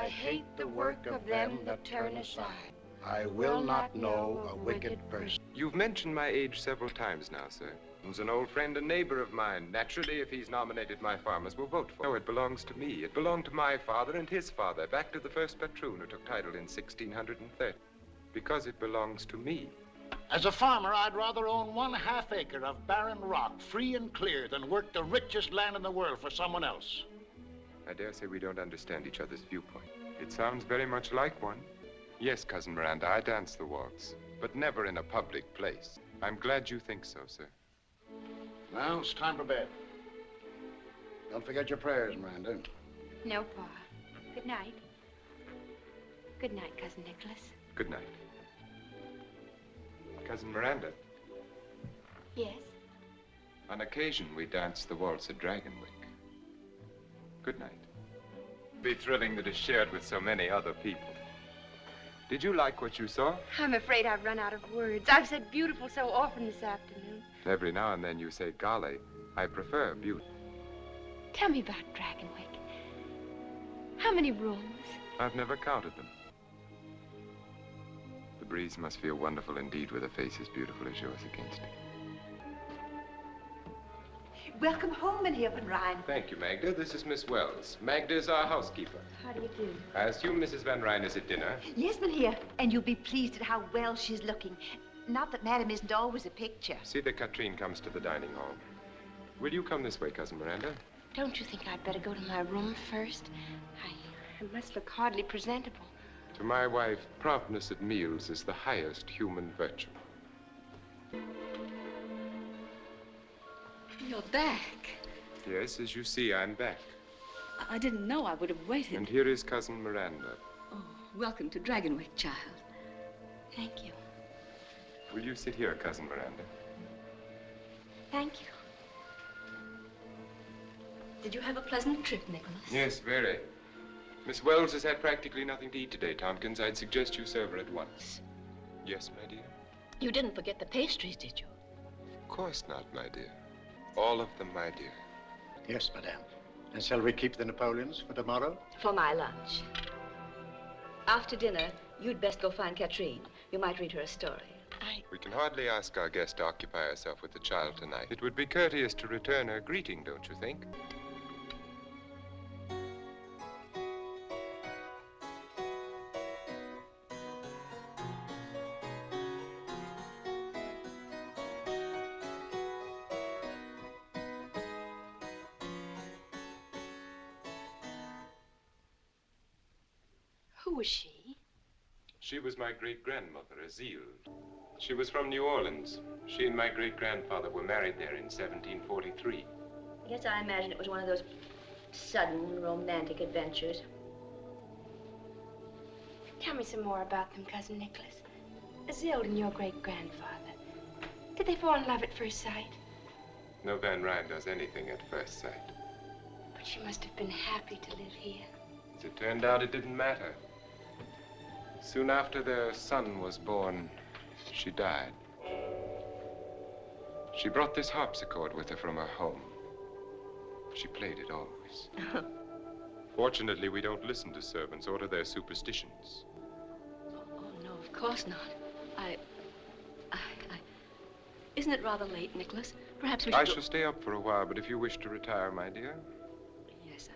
I hate the work of them that turn aside. I will not know a wicked person. You've mentioned my age several times now, sir. He's an old friend and neighbor of mine. Naturally, if he's nominated, my farmers will vote for him. No, it belongs to me. It belonged to my father and his father, back to the first patroon who took title in 1630. Because it belongs to me. As a farmer, I'd rather own 1/2 acre of barren rock, free and clear, than work the richest land in the world for someone else. I dare say we don't understand each other's viewpoint. It sounds very much like one. Yes, Cousin Miranda, I dance the waltz, but never in a public place. I'm glad you think so, sir. Now it's time for bed. Don't forget your prayers, Miranda. No, Pa. Good night. Good night, Cousin Nicholas. Good night. Cousin Miranda. Yes? On occasion, we dance the waltz at Dragonwyck. Good night. It'd be thrilling that is shared with so many other people. Did you like what you saw? I'm afraid I've run out of words. I've said beautiful so often this afternoon. Every now and then you say golly. I prefer beauty. Tell me about Dragonwyck. How many rooms? I've never counted them. The breeze must feel wonderful indeed with a face as beautiful as yours against it. Welcome home, Mynheer Van Rijn. Thank you, Magda. This is Miss Wells. Magda is our housekeeper. How do you do? I assume Mrs. Van Rijn is at dinner. Yes, Mynheer, and you'll be pleased at how well she's looking. Not that Madam isn't always a picture. See that Katrine comes to the dining hall. Will you come this way, Cousin Miranda? Don't you think I'd better go to my room first? I must look hardly presentable. To my wife, promptness at meals is the highest human virtue. You're back. Yes, as you see, I'm back. I didn't know I would have waited. And here is Cousin Miranda. Oh, welcome to Dragonwyck, child. Thank you. Will you sit here, Cousin Miranda? Thank you. Did you have a pleasant trip, Nicholas? Yes, very. Miss Wells has had practically nothing to eat today, Tompkins. I'd suggest you serve her at once. Yes, my dear? You didn't forget the pastries, did you? Of course not, my dear. All of them, my dear. Yes, madame. And shall we keep the Napoleons for tomorrow? For my lunch. After dinner, you'd best go find Katrine. You might read her a story. We can hardly ask our guest to occupy herself with the child tonight. It would be courteous to return her greeting, don't you think? Who was she? She was my great-grandmother, Azile. She was from New Orleans. She and my great-grandfather were married there in 1743. I guess I imagine it was one of those sudden romantic adventures. Tell me some more about them, Cousin Nicholas. Azile and your great-grandfather. Did they fall in love at first sight? No Van Rijn does anything at first sight. But she must have been happy to live here. As it turned out, it didn't matter. Soon after their son was born, she died. She brought this harpsichord with her from her home. She played it always. Fortunately, we don't listen to servants or to their superstitions. Oh, no, of course not. Isn't it rather late, Nicholas? Perhaps we should I shall stay up for a while, but if you wish to retire, my dear. Yes,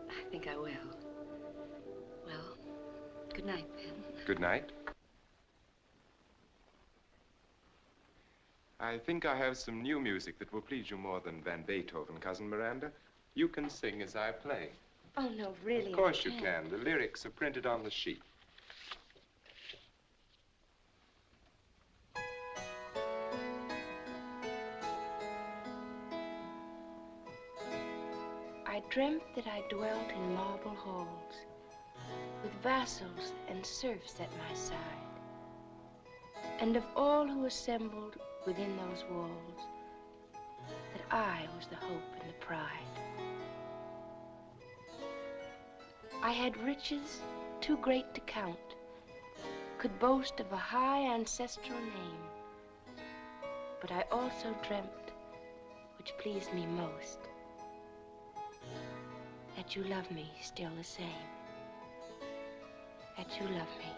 I think I will. Well, good night, then. Good night. I think I have some new music that will please you more than Van Beethoven, Cousin Miranda. You can sing as I play. Oh, no, really. Of course you can. The lyrics are printed on the sheet. I dreamt that I dwelt in marble halls, with vassals and serfs at my side, and of all who assembled within those walls, that I was the hope and the pride. I had riches too great to count, could boast of a high ancestral name, but I also dreamt, which pleased me most, that you love me still the same. that you love me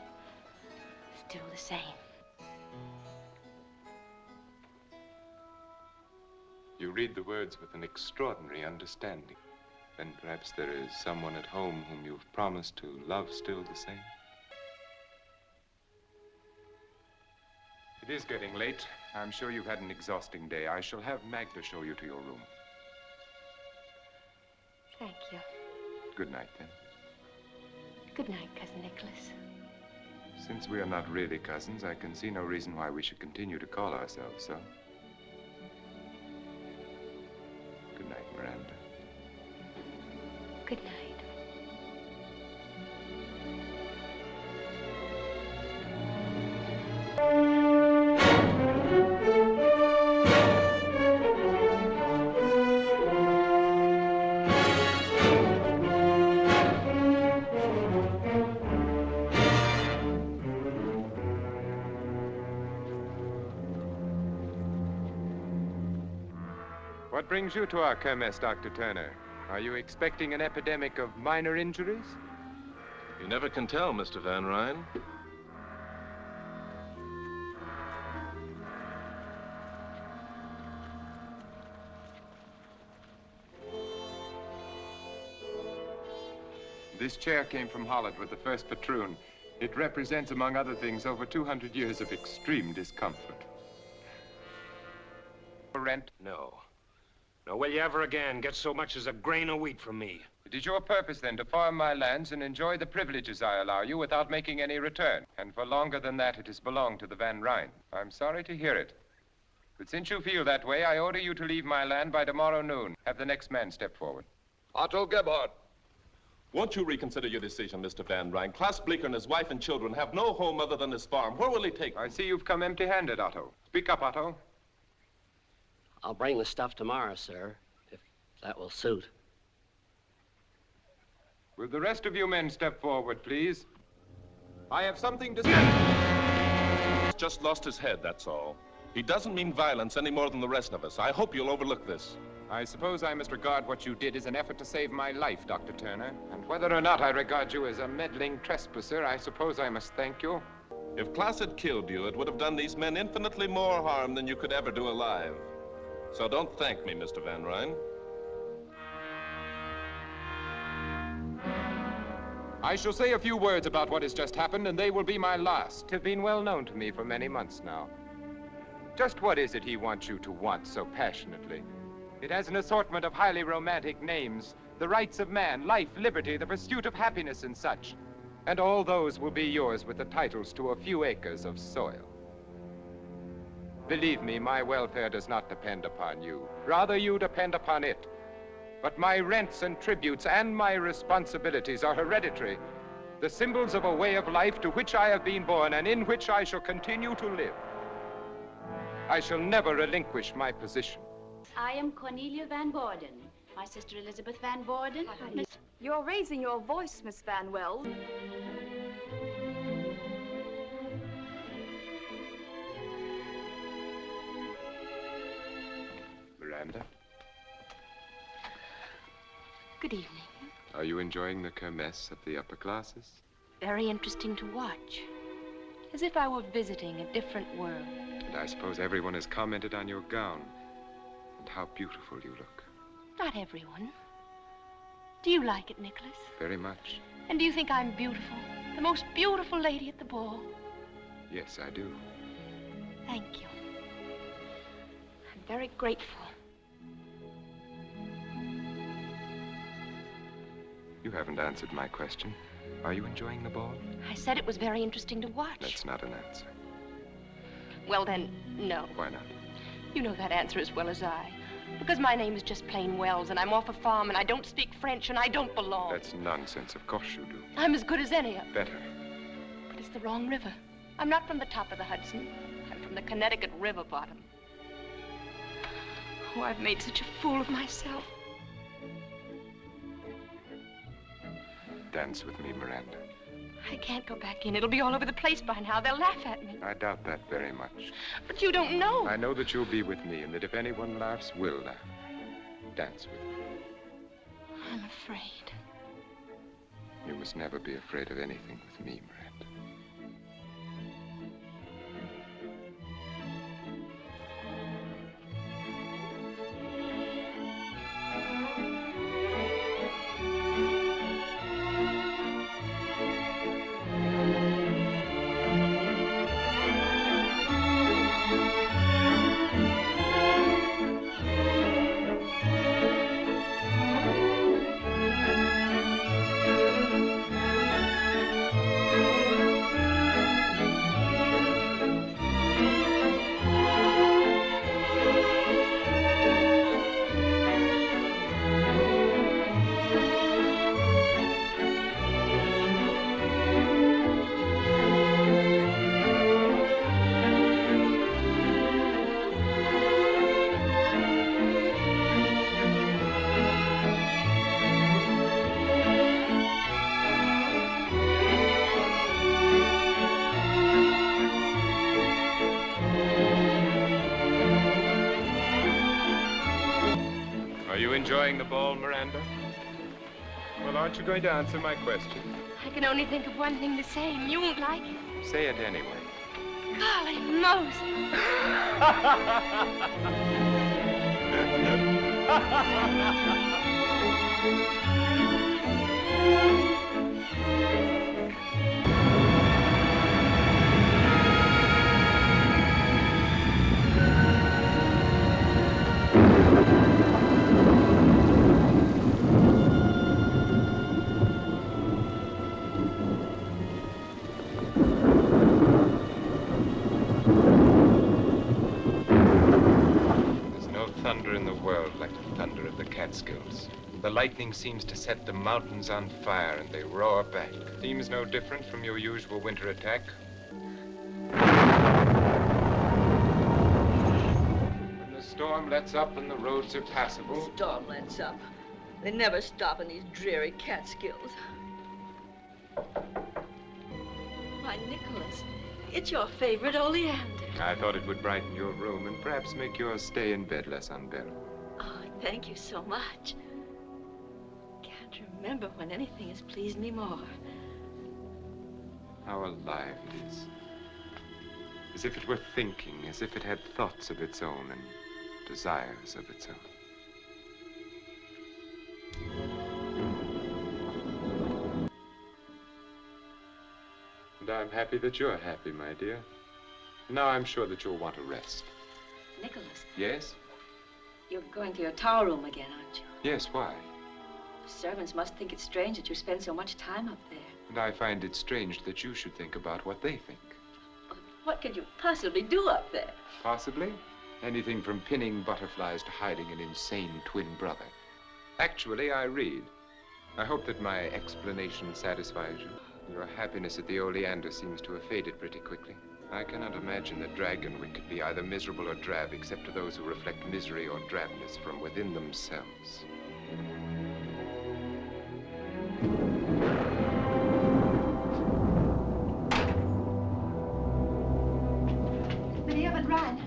still the same. You read the words with an extraordinary understanding. Then perhaps there is someone at home whom you've promised to love still the same. It is getting late. I'm sure you've had an exhausting day. I shall have Magda show you to your room. Thank you. Good night, then. Good night, Cousin Nicholas. Since we are not really cousins, I can see no reason why we should continue to call ourselves so. Good night, Miranda. Good night. What brings you to our kermesse, Dr. Turner? Are you expecting an epidemic of minor injuries? You never can tell, Mr. Van Ryn. This chair came from Holland with the first patroon. It represents, among other things, over 200 years of extreme discomfort. Rent? No. Nor will you ever again get so much as a grain of wheat from me. It is your purpose, then, to farm my lands and enjoy the privileges I allow you without making any return. And for longer than that, it has belonged to the Van Ryn. I'm sorry to hear it. But since you feel that way, I order you to leave my land by tomorrow noon. Have the next man step forward. Otto Gebhardt. Won't you reconsider your decision, Mr. Van Ryn? Klaus Bleecker and his wife and children have no home other than his farm. Where will he take them? I see you've come empty-handed, Otto. Speak up, Otto. I'll bring the stuff tomorrow, sir, if that will suit. Will the rest of you men step forward, please? I have something to say. He's just lost his head, that's all. He doesn't mean violence any more than the rest of us. I hope you'll overlook this. I suppose I must regard what you did as an effort to save my life, Dr. Turner. And whether or not I regard you as a meddling trespasser, I suppose I must thank you. If Klaus had killed you, it would have done these men infinitely more harm than you could ever do alive. So don't thank me, Mr. Van Ryn. I shall say a few words about what has just happened, and they will be my last. Have been well known to me for many months now. Just what is it he wants you to want so passionately? It has an assortment of highly romantic names. The rights of man, life, liberty, the pursuit of happiness and such. And all those will be yours with the titles to a few acres of soil. Believe me, my welfare does not depend upon you. Rather, you depend upon it. But my rents and tributes and my responsibilities are hereditary, the symbols of a way of life to which I have been born and in which I shall continue to live. I shall never relinquish my position. I am Cornelia Van Worden. My sister Elizabeth Van Worden. You're raising your voice, Miss Van Wells. Miranda, Good evening. are you enjoying the kermesse of the upper classes? Very interesting to watch. As if I were visiting a different world. And I suppose everyone has commented on your gown and how beautiful you look. Not everyone. Do you like it, Nicholas? Very much. And do you think I'm beautiful? The most beautiful lady at the ball? Yes, I do. Thank you. I'm very grateful. You haven't answered my question. Are you enjoying the ball? I said it was very interesting to watch. That's not an answer. Well, then, no. Why not? You know that answer as well as I. Because my name is just plain Wells, and I'm off a farm, and I don't speak French, and I don't belong. That's nonsense. Of course you do. I'm as good as any of them. Better. But it's the wrong river. I'm not from the top of the Hudson. I'm from the Connecticut River bottom. Oh, I've made such a fool of myself. Dance with me, Miranda. I can't go back in. It'll be all over the place by now. They'll laugh at me. I doubt that very much. But you don't know. I know that you'll be with me, and that if anyone laughs, we'll laugh. Dance with me. I'm afraid. You must never be afraid of anything with me, Miranda. Enjoying the ball, Miranda? Well, aren't you going to answer my question? I can only think of one thing to say, and you won't like it. Say it anyway. Golly Moses. Thunder in the world like the thunder of the Catskills. The lightning seems to set the mountains on fire and they roar back. Seems no different from your usual winter attack. When the storm lets up and the roads are passable. Storm lets up. They never stop in these dreary Catskills. Why, Nicholas, it's your favorite oleander. I thought it would brighten your room and perhaps make your stay in bed less unbearable. Oh, thank you so much. Can't remember when anything has pleased me more. How alive it is. As if it were thinking, as if it had thoughts of its own and desires of its own. And I'm happy that you're happy, my dear. Now I'm sure that you'll want to rest. Nicholas. Yes? You're going to your tower room again, aren't you? Yes, why? The servants must think it's strange that you spend so much time up there. And I find it strange that you should think about what they think. What could you possibly do up there? Possibly anything from pinning butterflies to hiding an insane twin brother. Actually, I read. I hope that my explanation satisfies you. Your happiness at the Oleander seems to have faded pretty quickly. I cannot imagine that Dragonwyck could be either miserable or drab, except to those who reflect misery or drabness from within themselves. Maria Van Ryan.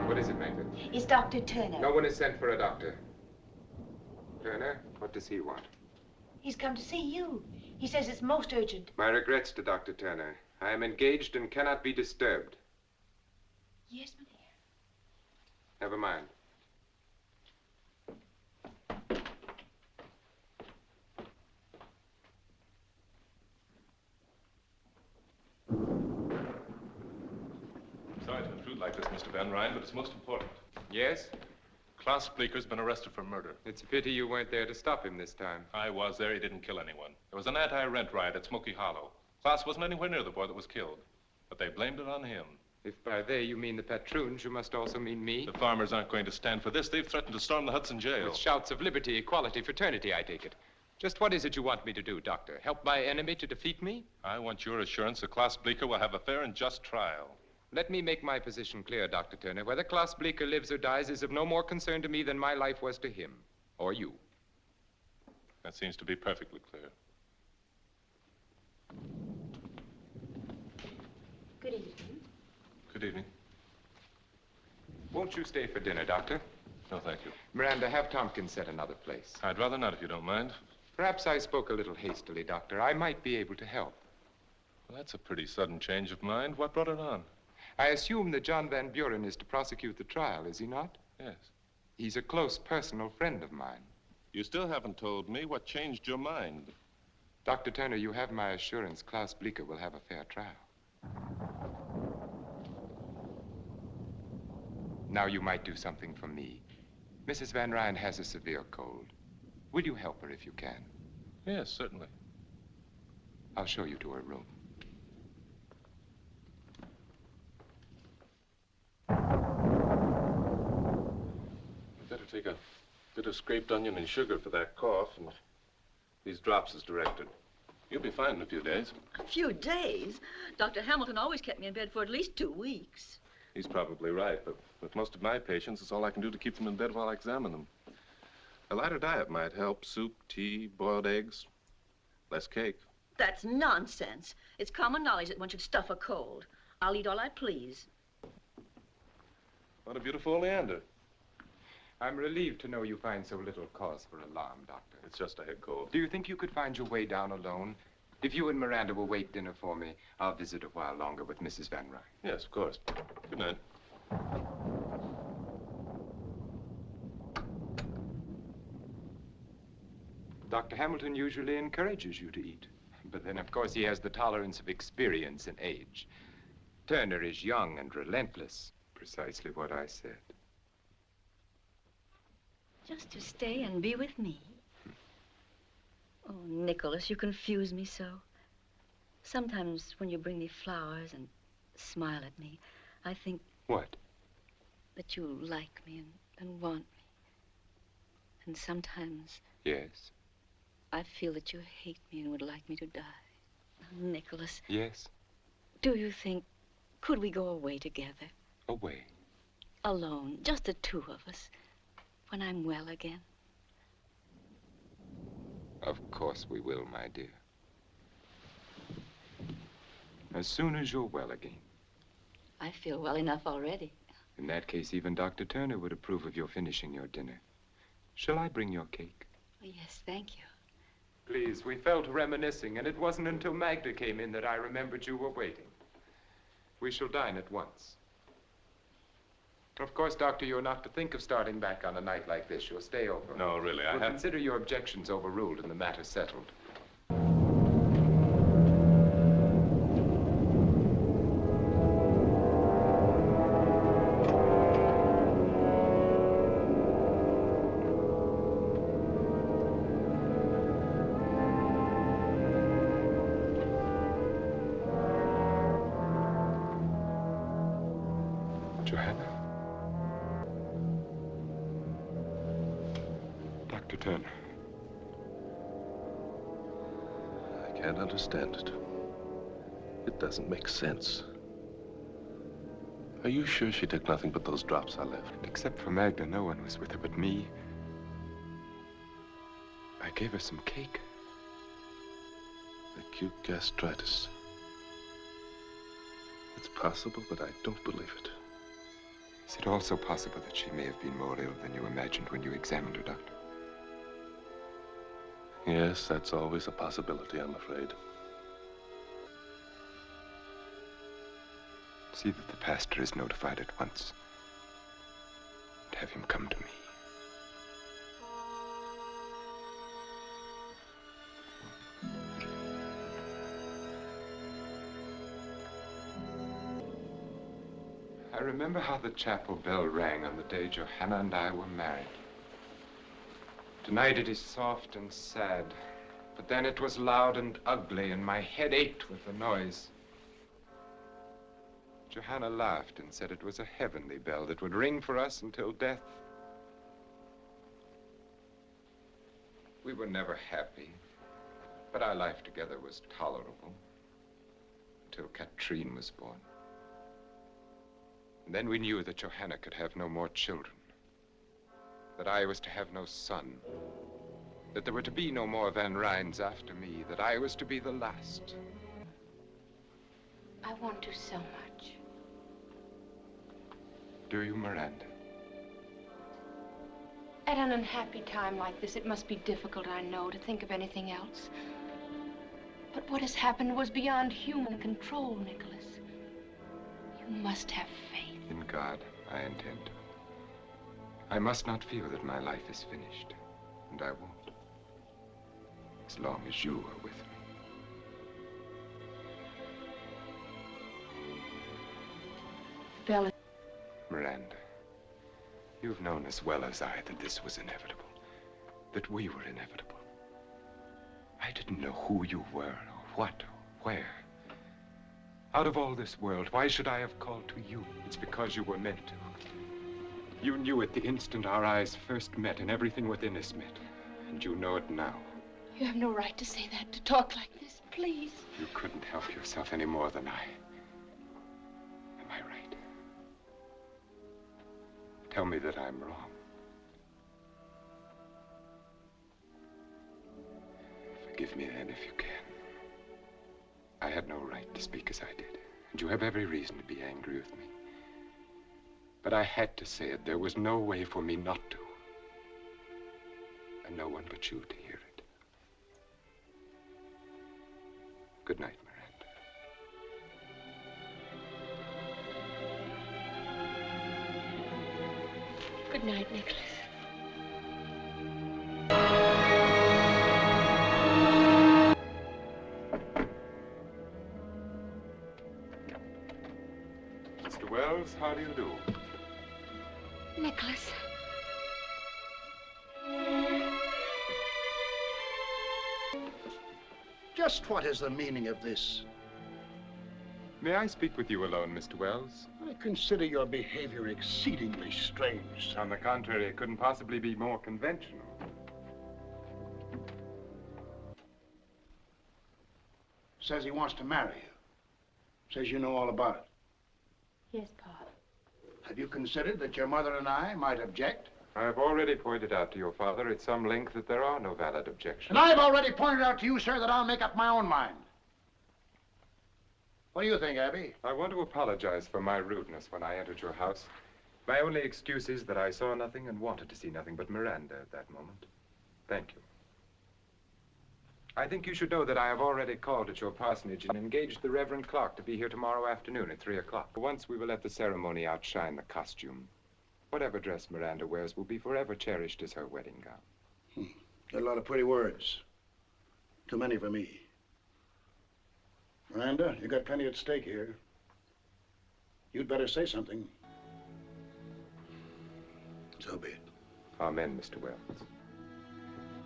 What is it, Magda? It's Dr. Turner. No one is sent for a doctor. Turner, what does he want? He's come to see you. He says it's most urgent. My regrets to Dr. Turner. I am engaged and cannot be disturbed. Yes, my dear. Never mind. Sorry to intrude like this, Mr. Van Ryn, but it's most important. Yes? Klaus Bleeker's been arrested for murder. It's a pity you weren't there to stop him this time. I was there. He didn't kill anyone. There was an anti-rent riot at Smoky Hollow. Klaus wasn't anywhere near the boy that was killed, but they blamed it on him. If by they you mean the patroons, you must also mean me. The farmers aren't going to stand for this. They've threatened to storm the Hudson jail. With shouts of liberty, equality, fraternity, I take it. Just what is it you want me to do, Doctor? Help my enemy to defeat me? I want your assurance that Klaus Bleeker will have a fair and just trial. Let me make my position clear, Dr. Turner. Whether Klaus Bleeker lives or dies is of no more concern to me than my life was to him. Or you. That seems to be perfectly clear. Good evening. Good evening. Won't you stay for dinner, Doctor? No, thank you. Miranda, have Tompkins set another place. I'd rather not, if you don't mind. Perhaps I spoke a little hastily, Doctor. I might be able to help. Well, that's a pretty sudden change of mind. What brought it on? I assume that John Van Buren is to prosecute the trial, is he not? Yes. He's a close personal friend of mine. You still haven't told me what changed your mind. Dr. Turner, you have my assurance Klaus Bleecker will have a fair trial. Now you might do something for me. Mrs. Van Ryn has a severe cold. Will you help her if you can? Yes, certainly. I'll show you to her room. You'd better take a bit of scraped onion and sugar for that cough, and these drops as directed. You'll be fine in a few days. A few days? Dr. Hamilton always kept me in bed for at least 2 weeks. He's probably right, but with most of my patients, it's all I can do to keep them in bed while I examine them. A lighter diet might help. Soup, tea, boiled eggs, less cake. That's nonsense. It's common knowledge that one should stuff a cold. I'll eat all I please. What a beautiful oleander. I'm relieved to know you find so little cause for alarm, Doctor. It's just a head cold. Do you think you could find your way down alone? If you and Miranda will wait dinner for me, I'll visit a while longer with Mrs. Van Ryn. Yes, of course. Good night. Dr. Hamilton usually encourages you to eat. But then, of course, he has the tolerance of experience and age. Turner is young and relentless. Precisely what I said. Just to stay and be with me? Oh, Nicholas, you confuse me so. Sometimes when you bring me flowers and smile at me, I think... What? That you like me and want me. And sometimes... Yes? I feel that you hate me and would like me to die. Nicholas. Yes? Do you think, could we go away together? Away? Alone, just the two of us, when I'm well again? Of course we will, my dear. As soon as you're well again. I feel well enough already. In that case, even Dr. Turner would approve of your finishing your dinner. Shall I bring your cake? Oh, yes, thank you. Please, we fell to reminiscing, and it wasn't until Magda came in that I remembered you were waiting. We shall dine at once. Of course, Doctor, you're not to think of starting back on a night like this. You'll stay over. No, really, I We'll have... consider your objections overruled and the matter settled. Johanna? Dr. Turner. I can't understand it. It doesn't make sense. Are you sure she took nothing but those drops I left? Except for Magda, no one was with her but me. I gave her some cake. Acute gastritis. It's possible, but I don't believe it. Is it also possible that she may have been more ill than you imagined when you examined her, Doctor? Yes, that's always a possibility, I'm afraid. See that the pastor is notified at once. And have him come to me. I remember how the chapel bell rang on the day Johanna and I were married. Tonight it is soft and sad, but then it was loud and ugly, and my head ached with the noise. Johanna laughed and said it was a heavenly bell that would ring for us until death. We were never happy, but our life together was tolerable until Katrine was born. And then we knew that Johanna could have no more children, that I was to have no son, that there were to be no more Van Ryns after me, that I was to be the last. I want to so much. Do you, Miranda? At an unhappy time like this, it must be difficult, I know, to think of anything else. But what has happened was beyond human control, Nicholas. You must have faith. In God, I intend to. I must not feel that my life is finished, and I won't. As long as you are with me. Bella. Miranda, you've known as well as I that this was inevitable, that we were inevitable. I didn't know who you were, or what, or where. Out of all this world, why should I have called to you? It's because you were meant to. You knew it the instant our eyes first met and everything within us met. And you know it now. You have no right to say that, to talk like this, please. You couldn't help yourself any more than I. Am I right? Tell me that I'm wrong. Forgive me then if you can. I had no right to speak as I did, and you have every reason to be angry with me. But I had to say it. There was no way for me not to. And no one but you to hear it. Good night, Miranda. Good night, Nicholas. Mr. Wells, how do you do? Nicholas. Just what is the meaning of this? May I speak with you alone, Mr. Wells? I consider your behavior exceedingly strange. On the contrary, it couldn't possibly be more conventional. Says he wants to marry you. Says you know all about it. Yes, Pa. Have you considered that your mother and I might object? I have already pointed out to your father at some length that there are no valid objections. And I've already pointed out to you, sir, that I'll make up my own mind. What do you think, Abby? I want to apologize for my rudeness when I entered your house. My only excuse is that I saw nothing and wanted to see nothing but Miranda at that moment. Thank you. I think you should know that I have already called at your parsonage and engaged the Reverend Clark to be here tomorrow afternoon at 3 o'clock. Once we will let the ceremony outshine the costume. Whatever dress Miranda wears will be forever cherished as her wedding gown. Got a lot of pretty words. Too many for me. Miranda, you got plenty at stake here. You'd better say something. So be it. Amen, Mr. Wells.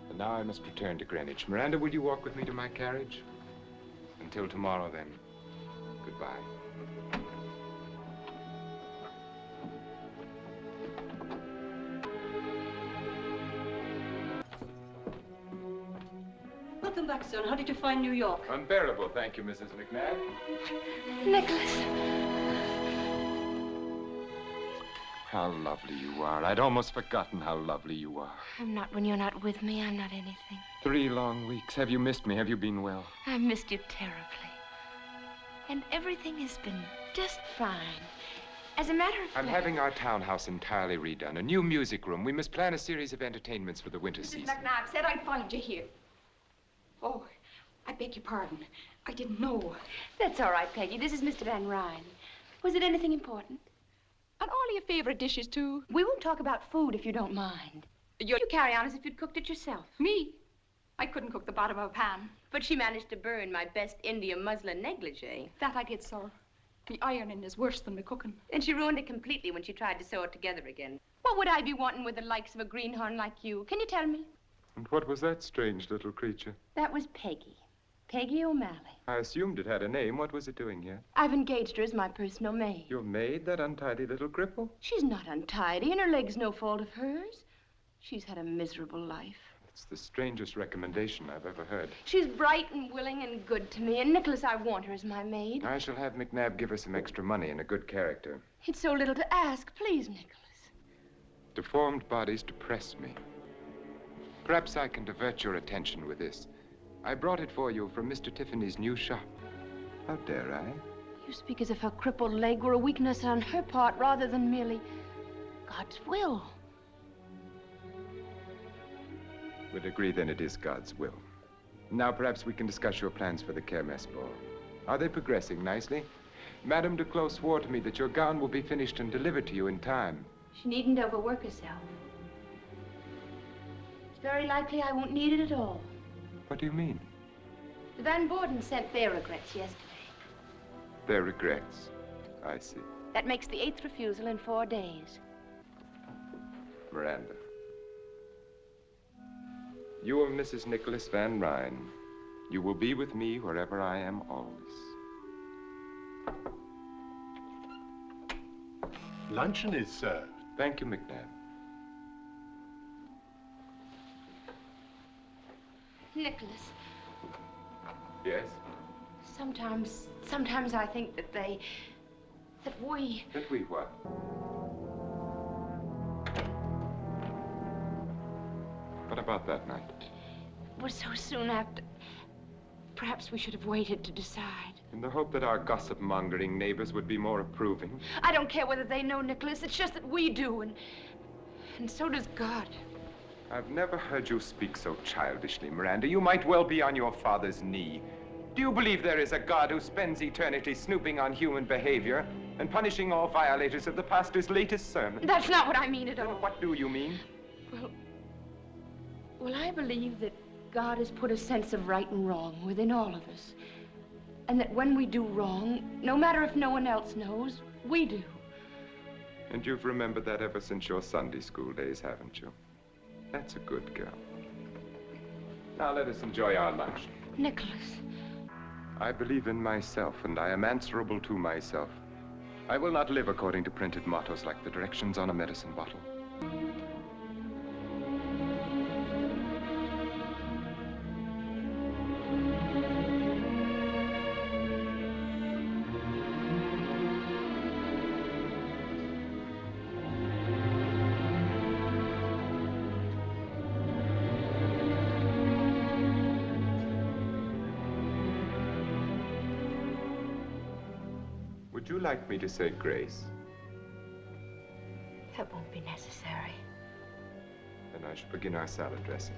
And now I must return to Greenwich. Miranda, will you walk with me to my carriage? Until tomorrow, then. Goodbye. Welcome back, son. How did you find New York? Unbearable, thank you, Mrs. McNabb. Nicholas. How lovely you are. I'd almost forgotten how lovely you are. I'm not when you're not with me. I'm not anything. 3 long weeks. Have you missed me? Have you been well? I missed you terribly. And everything has been just fine. As a matter of fact... I'm having our townhouse entirely redone. A new music room. We must plan a series of entertainments for the winter season. Mrs. McNabb said I'd find you here. Oh, I beg your pardon. I didn't know. That's all right, Peggy. This is Mr. Van Ryn. Was it anything important? And all of your favorite dishes, too. We won't talk about food if you don't mind. You carry on as if you'd cooked it yourself. Me? I couldn't cook the bottom of a pan. But she managed to burn my best India muslin negligee. That I did, sir. The ironing is worse than the cooking. And she ruined it completely when she tried to sew it together again. What would I be wanting with the likes of a greenhorn like you? Can you tell me? And what was that strange little creature? That was Peggy. Peggy O'Malley. I assumed it had a name. What was it doing here? I've engaged her as my personal maid. Your maid, that untidy little cripple? She's not untidy, and her leg's no fault of hers. She's had a miserable life. It's the strangest recommendation I've ever heard. She's bright and willing and good to me, and Nicholas, I want her as my maid. I shall have McNabb give her some extra money and a good character. It's so little to ask. Please, Nicholas. Deformed bodies depress me. Perhaps I can divert your attention with this. I brought it for you from Mr. Tiffany's new shop. How dare I? You speak as if her crippled leg were a weakness on her part rather than merely God's will. We'll agree then it is God's will. Now perhaps we can discuss your plans for the Kermesse ball. Are they progressing nicely? Madame Duclos swore to me that your gown will be finished and delivered to you in time. She needn't overwork herself. It's very likely I won't need it at all. What do you mean? The Van Bordens sent their regrets yesterday. Their regrets. I see. That makes the 8th refusal in 4 days. Miranda. You are Mrs. Nicholas Van Ryn. You will be with me wherever I am always. Luncheon is served. Thank you, McNabb. Nicholas, Yes? sometimes I think that we... That we what? What about that night? It was so soon after. Perhaps we should have waited to decide. In the hope that our gossip-mongering neighbors would be more approving. I don't care whether they know, Nicholas. It's just that we do, and so does God. I've never heard you speak so childishly, Miranda. You might well be on your father's knee. Do you believe there is a God who spends eternity snooping on human behavior and punishing all violators of the pastor's latest sermon? That's not what I mean at all. What do you mean? Well, I believe that God has put a sense of right and wrong within all of us. And that when we do wrong, no matter if no one else knows, we do. And you've remembered that ever since your Sunday school days, haven't you? That's a good girl. Now let us enjoy our lunch. Nicholas. I believe in myself, and I am answerable to myself. I will not live according to printed mottos like the directions on a medicine bottle. Would you like me to say grace? That won't be necessary. Then I shall begin our salad dressing.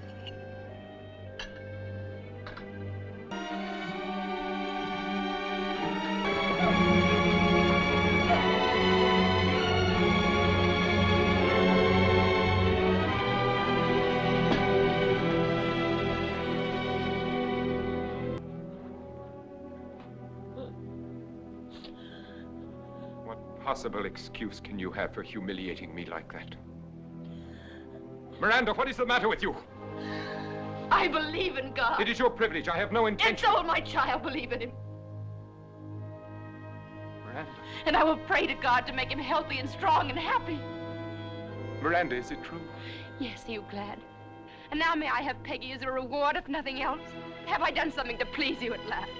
Possible excuse can you have for humiliating me like that? Miranda, what is the matter with you? I believe in God. It is your privilege. I have no intention. And so will my child believe in him. Miranda. And I will pray to God to make him healthy and strong and happy. Miranda, is it true? Yes, are you glad? And now may I have Peggy as a reward, if nothing else? Have I done something to please you at last?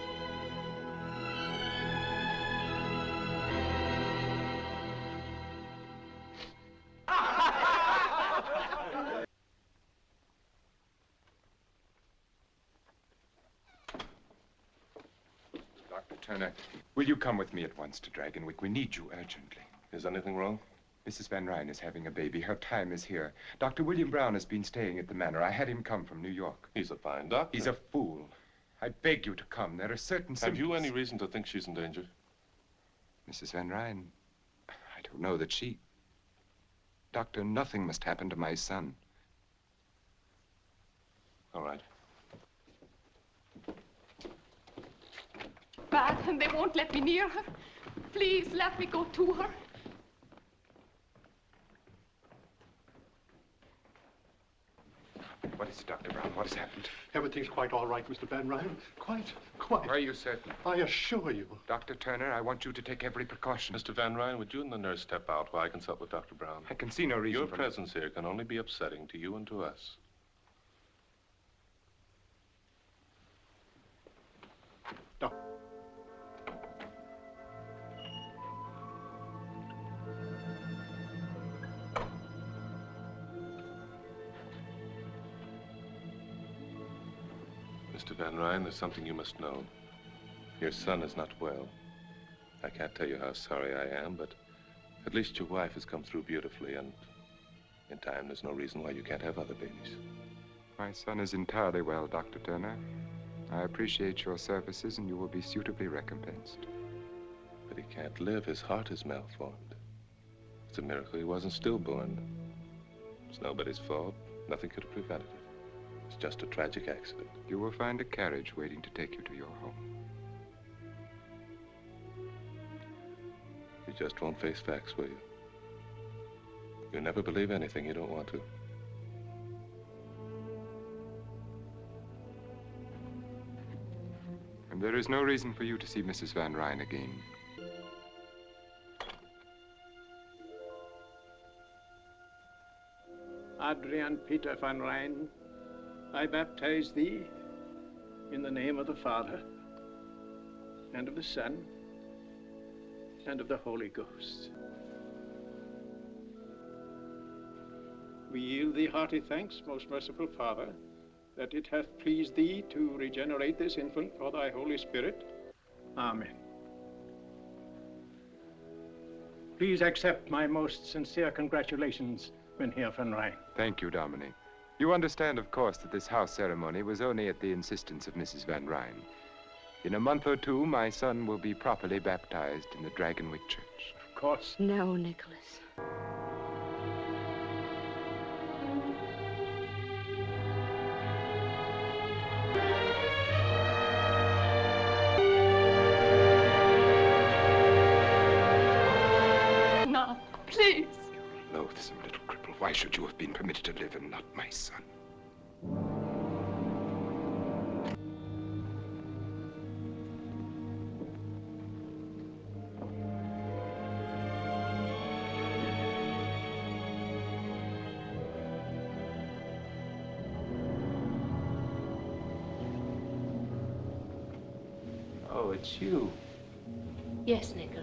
Dr. Turner, will you come with me at once to Dragonwyck? We need you urgently. Is anything wrong? Mrs. Van Ryn is having a baby. Her time is here. Dr. William Brown has been staying at the manor. I had him come from New York. He's a fine doctor. He's a fool. I beg you to come. There are certain symptoms. Have you any reason to think she's in danger? Mrs. Van Ryn, I don't know that she... Doctor, nothing must happen to my son. All right. Bad, and they won't let me near her. Please, let me go to her. What is it, Dr. Brown? What has happened? Everything's quite all right, Mr. Van Ryn. Quite. Are you certain? I assure you. Dr. Turner, I want you to take every precaution. Mr. Van Ryn, would you and the nurse step out while I consult with Dr. Brown? I can see no reason Your for... presence here can only be upsetting to you and to us. Mr. Van Ryn, there's something you must know. Your son is not well. I can't tell you how sorry I am, but at least your wife has come through beautifully, and in time, there's no reason why you can't have other babies. My son is entirely well, Dr. Turner. I appreciate your services, and you will be suitably recompensed. But he can't live. His heart is malformed. It's a miracle he wasn't stillborn. It's nobody's fault. Nothing could have prevented it. It's just a tragic accident. You will find a carriage waiting to take you to your home. You just won't face facts, will you? You never believe anything you don't want to. And there is no reason for you to see Mrs. Van Ryn again. Adrian Peter Van Ryn, I baptize thee in the name of the Father, and of the Son, and of the Holy Ghost. We yield thee hearty thanks, most merciful Father, that it hath pleased thee to regenerate this infant for thy Holy Spirit. Amen. Please accept my most sincere congratulations, Mynheer Van Ryn. Thank you, Dominic. You understand, of course, that this house ceremony was only at the insistence of Mrs. Van Ryn. In a month or two, my son will be properly baptized in the Dragonwyck Church. Of course. No, Nicholas. No, please. You loathsome little cripple. Why should you have been permitted to live and not my son? Oh, it's you. Yes, Nicholas.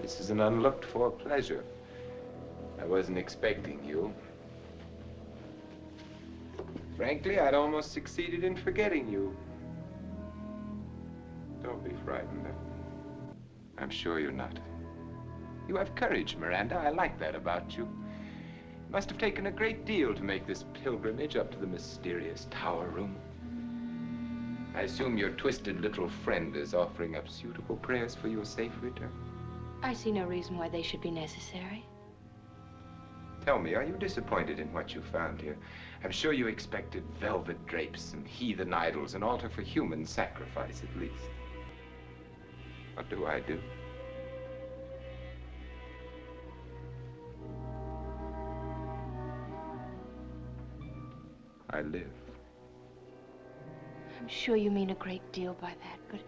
This is an unlooked-for pleasure. I wasn't expecting you. Frankly, I'd almost succeeded in forgetting you. Don't be frightened. I'm sure you're not. You have courage, Miranda. I like that about you. It must have taken a great deal to make this pilgrimage up to the mysterious tower room. I assume your twisted little friend is offering up suitable prayers for your safe return. I see no reason why they should be necessary. Tell me, are you disappointed in what you found here? I'm sure you expected velvet drapes and heathen idols, an altar for human sacrifice, at least. What do I do? I live. I'm sure you mean a great deal by that,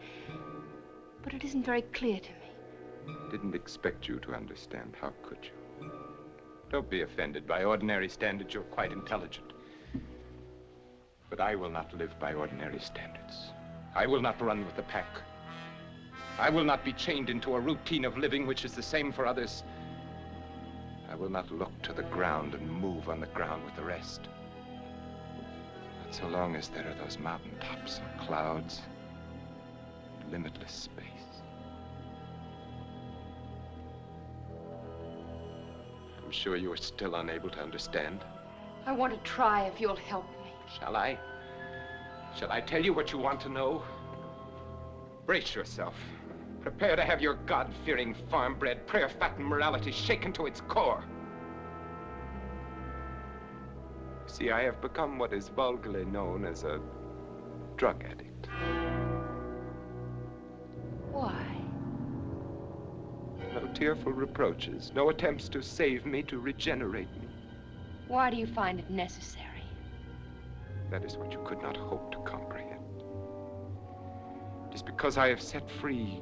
but it isn't very clear to me. Didn't expect you to understand. How could you? Don't be offended. By ordinary standards, you're quite intelligent. But I will not live by ordinary standards. I will not run with the pack. I will not be chained into a routine of living which is the same for others. I will not look to the ground and move on the ground with the rest. Not so long as there are those mountaintops and clouds, limitless space. I'm sure you are still unable to understand. I want to try if you'll help me. Shall I? Shall I tell you what you want to know? Brace yourself. Prepare to have your God-fearing, farm-bred, prayer-fattened morality shaken to its core. See, I have become what is vulgarly known as a drug addict. Why? No tearful reproaches, no attempts to save me, to regenerate me. Why do you find it necessary? That is what you could not hope to comprehend. It is because I have set free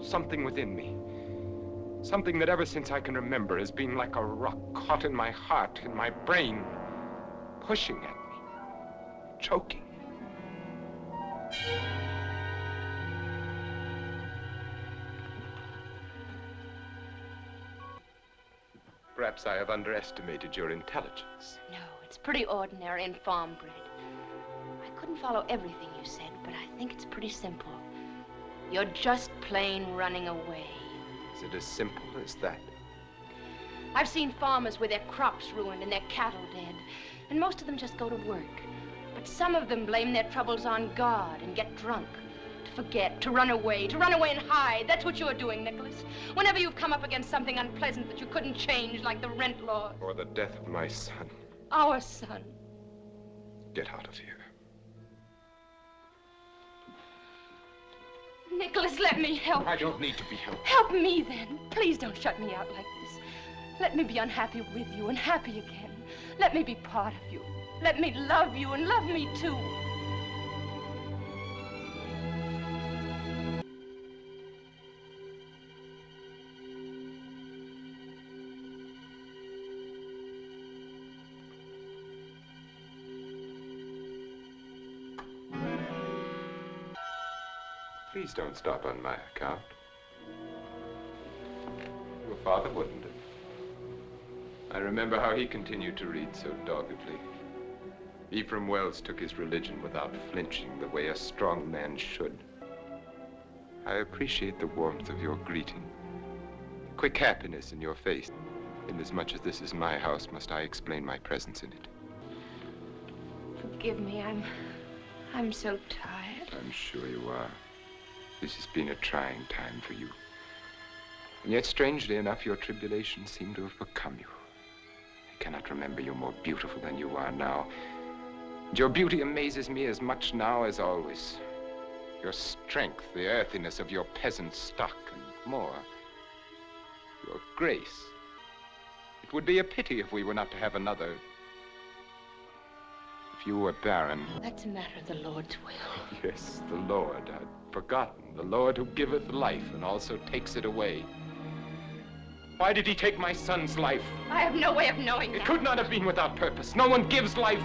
something within me. Something that ever since I can remember has been like a rock caught in my heart, in my brain, pushing at me, choking. Perhaps I have underestimated your intelligence. No, it's pretty ordinary and farm-bred. I couldn't follow everything you said, but I think it's pretty simple. You're just plain running away. Is it as simple as that? I've seen farmers with their crops ruined and their cattle dead, and most of them just go to work. But some of them blame their troubles on God and get drunk. To forget, to run away and hide. That's what you're doing, Nicholas. Whenever you've come up against something unpleasant that you couldn't change, like the rent laws. Or the death of my son. Our son. Get out of here. Nicholas, let me help. I don't need to be helped. Help me, then. Please don't shut me out like this. Let me be unhappy with you and happy again. Let me be part of you. Let me love you and love me, too. Please don't stop on my account. Your father wouldn't have. I remember how he continued to read so doggedly. Ephraim Wells took his religion without flinching, the way a strong man should. I appreciate the warmth of your greeting, the quick happiness in your face. Inasmuch as this is my house, must I explain my presence in it? Forgive me, I'm so tired. I'm sure you are. This has been a trying time for you. And yet, strangely enough, your tribulations seem to have become you. I cannot remember you more beautiful than you are now. And your beauty amazes me as much now as always. Your strength, the earthiness of your peasant stock, and more, your grace. It would be a pity if we were not to have another. If you were barren. That's a matter of the Lord's will. Yes, the Lord. I'd forgotten. The Lord who giveth life and also takes it away. Why did he take my son's life? I have no way of knowing It that. could not have been without purpose. No one gives life,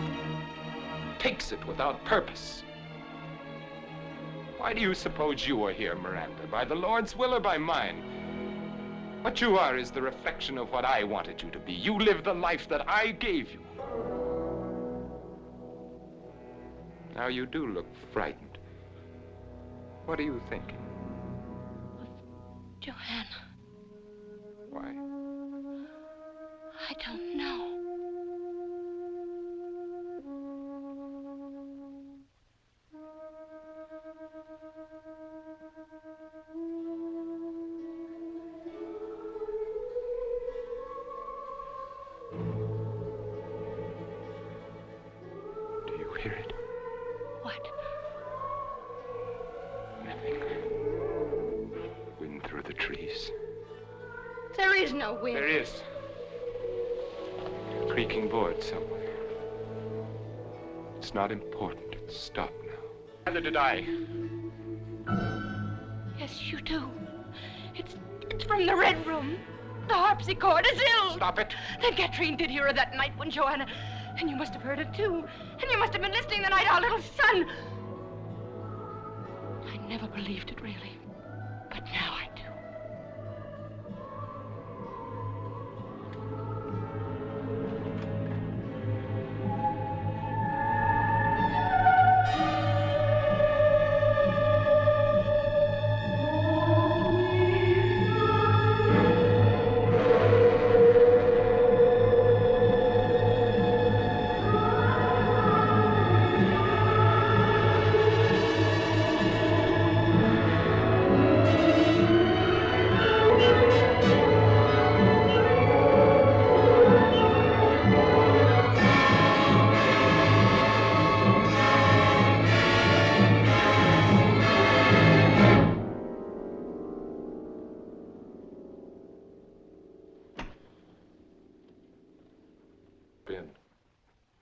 takes it without purpose. Why do you suppose you are here, Miranda? By the Lord's will or by mine? What you are is the reflection of what I wanted you to be. You live the life that I gave you. Now you do look frightened. What are you thinking? Joanna. Why? I don't know. Do you hear it? What? Nothing. Wind through the trees. There is no wind. There is. A creaking board somewhere. It's not important. It's stopped now. Neither did I. Yes, you do. It's from the Red Room. The harpsichord is ill. Stop it. Then Katrine did hear her that night when Joanna... And you must have heard it, too. And you must have been listening the night our little son... I never believed it, really. But now I do.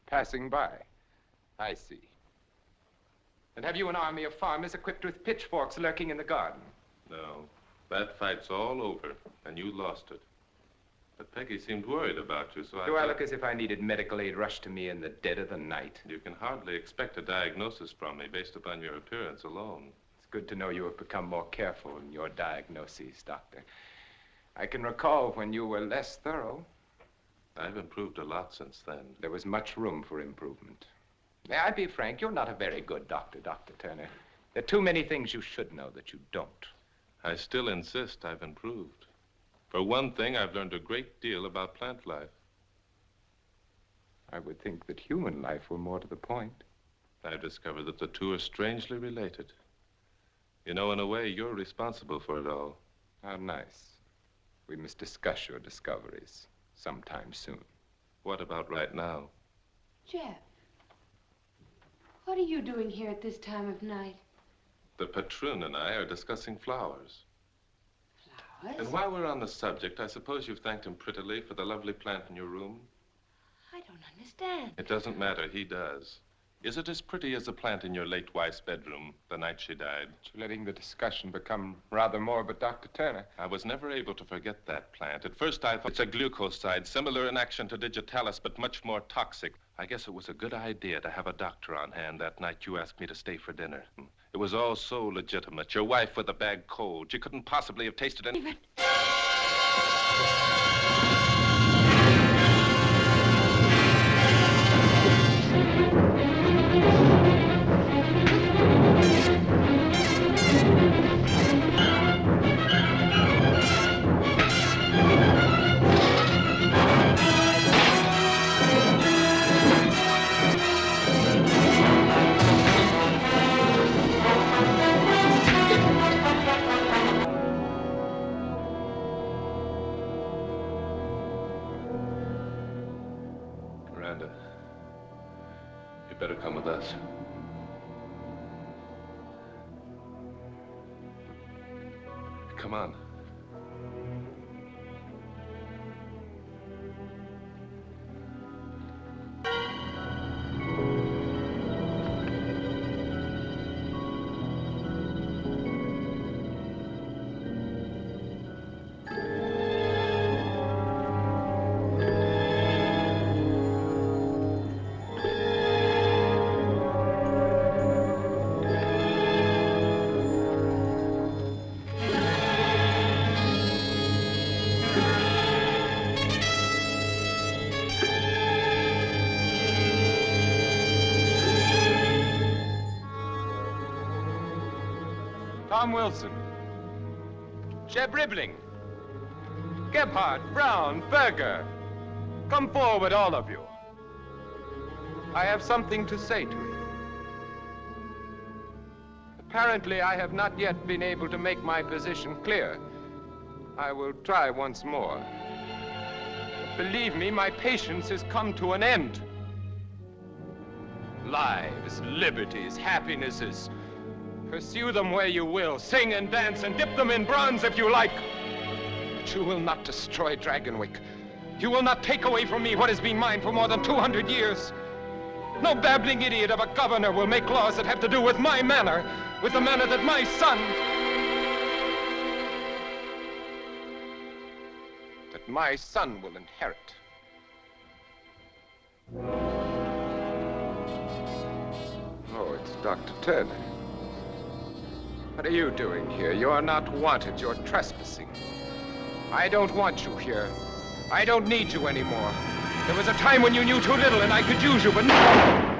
Passing by. I see. And have you an army of farmers equipped with pitchforks lurking in the garden? No. That fight's all over, and you lost it. But Peggy seemed worried about you, so Do I look as if I needed medical aid rushed to me in the dead of the night? You can hardly expect a diagnosis from me based upon your appearance alone. It's good to know you have become more careful in your diagnoses, Doctor. I can recall when you were less thorough. I've improved a lot since then. There was much room for improvement. May I be frank? You're not a very good doctor, Dr. Turner. There are too many things you should know that you don't. I still insist I've improved. For one thing, I've learned a great deal about plant life. I would think that human life were more to the point. I've discovered that the two are strangely related. You know, in a way, you're responsible for it all. How nice. We must discuss your discoveries sometime soon. What about right now? Jeff, what are you doing here at this time of night? The patroon and I are discussing flowers. Flowers? And while we're on the subject, I suppose you've thanked him prettily for the lovely plant in your room? I don't understand. It doesn't matter, he does. Is it as pretty as the plant in your late wife's bedroom the night she died? You're letting the discussion become rather morbid, Dr. Turner. I was never able to forget that plant. At first I thought it's a glucoside, similar in action to digitalis, but much more toxic. I guess it was a good idea to have a doctor on hand that night you asked me to stay for dinner. It was all so legitimate. Your wife with a bad cold. She couldn't possibly have tasted any... You better come with us. Come on. Tom Wilson, Jeb Ribbling, Gebhardt, Brown, Berger. Come forward, all of you. I have something to say to you. Apparently, I have not yet been able to make my position clear. I will try once more. But believe me, my patience has come to an end. Lives, liberties, happinesses. Pursue them where you will. Sing and dance and dip them in bronze if you like. But you will not destroy Dragonwyck. You will not take away from me what has been mine for more than 200 years. No babbling idiot of a governor will make laws that have to do with my manor, with the manor that my son... that my son will inherit. Oh, it's Dr. Turner. What are you doing here? You're not wanted. You're trespassing. I don't want you here. I don't need you anymore. There was a time when you knew too little and I could use you, but now...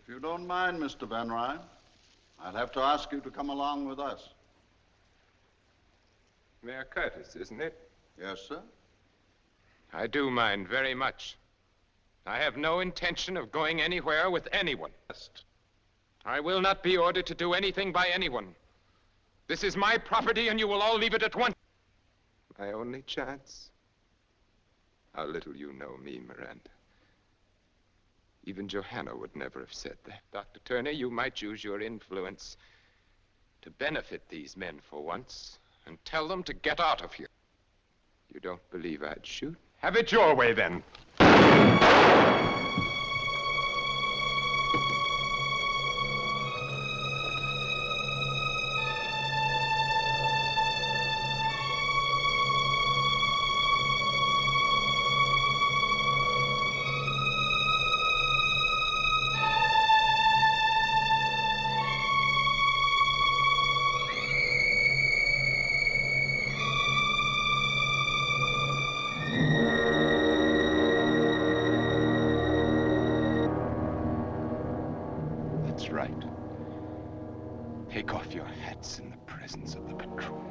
If you don't mind, Mr. Van Ryn, I'll have to ask you to come along with us. Mayor Curtis, isn't it? Yes, sir. I do mind very much. I have no intention of going anywhere with anyone. I will not be ordered to do anything by anyone. This is my property and you will all leave it at once. My only chance? How little you know me, Miranda. Even Johanna would never have said that. Dr. Turner, you might use your influence to benefit these men for once and tell them to get out of here. You don't believe I'd shoot? Have it your way, then. That's right. Take off your hats in the presence of the patrol.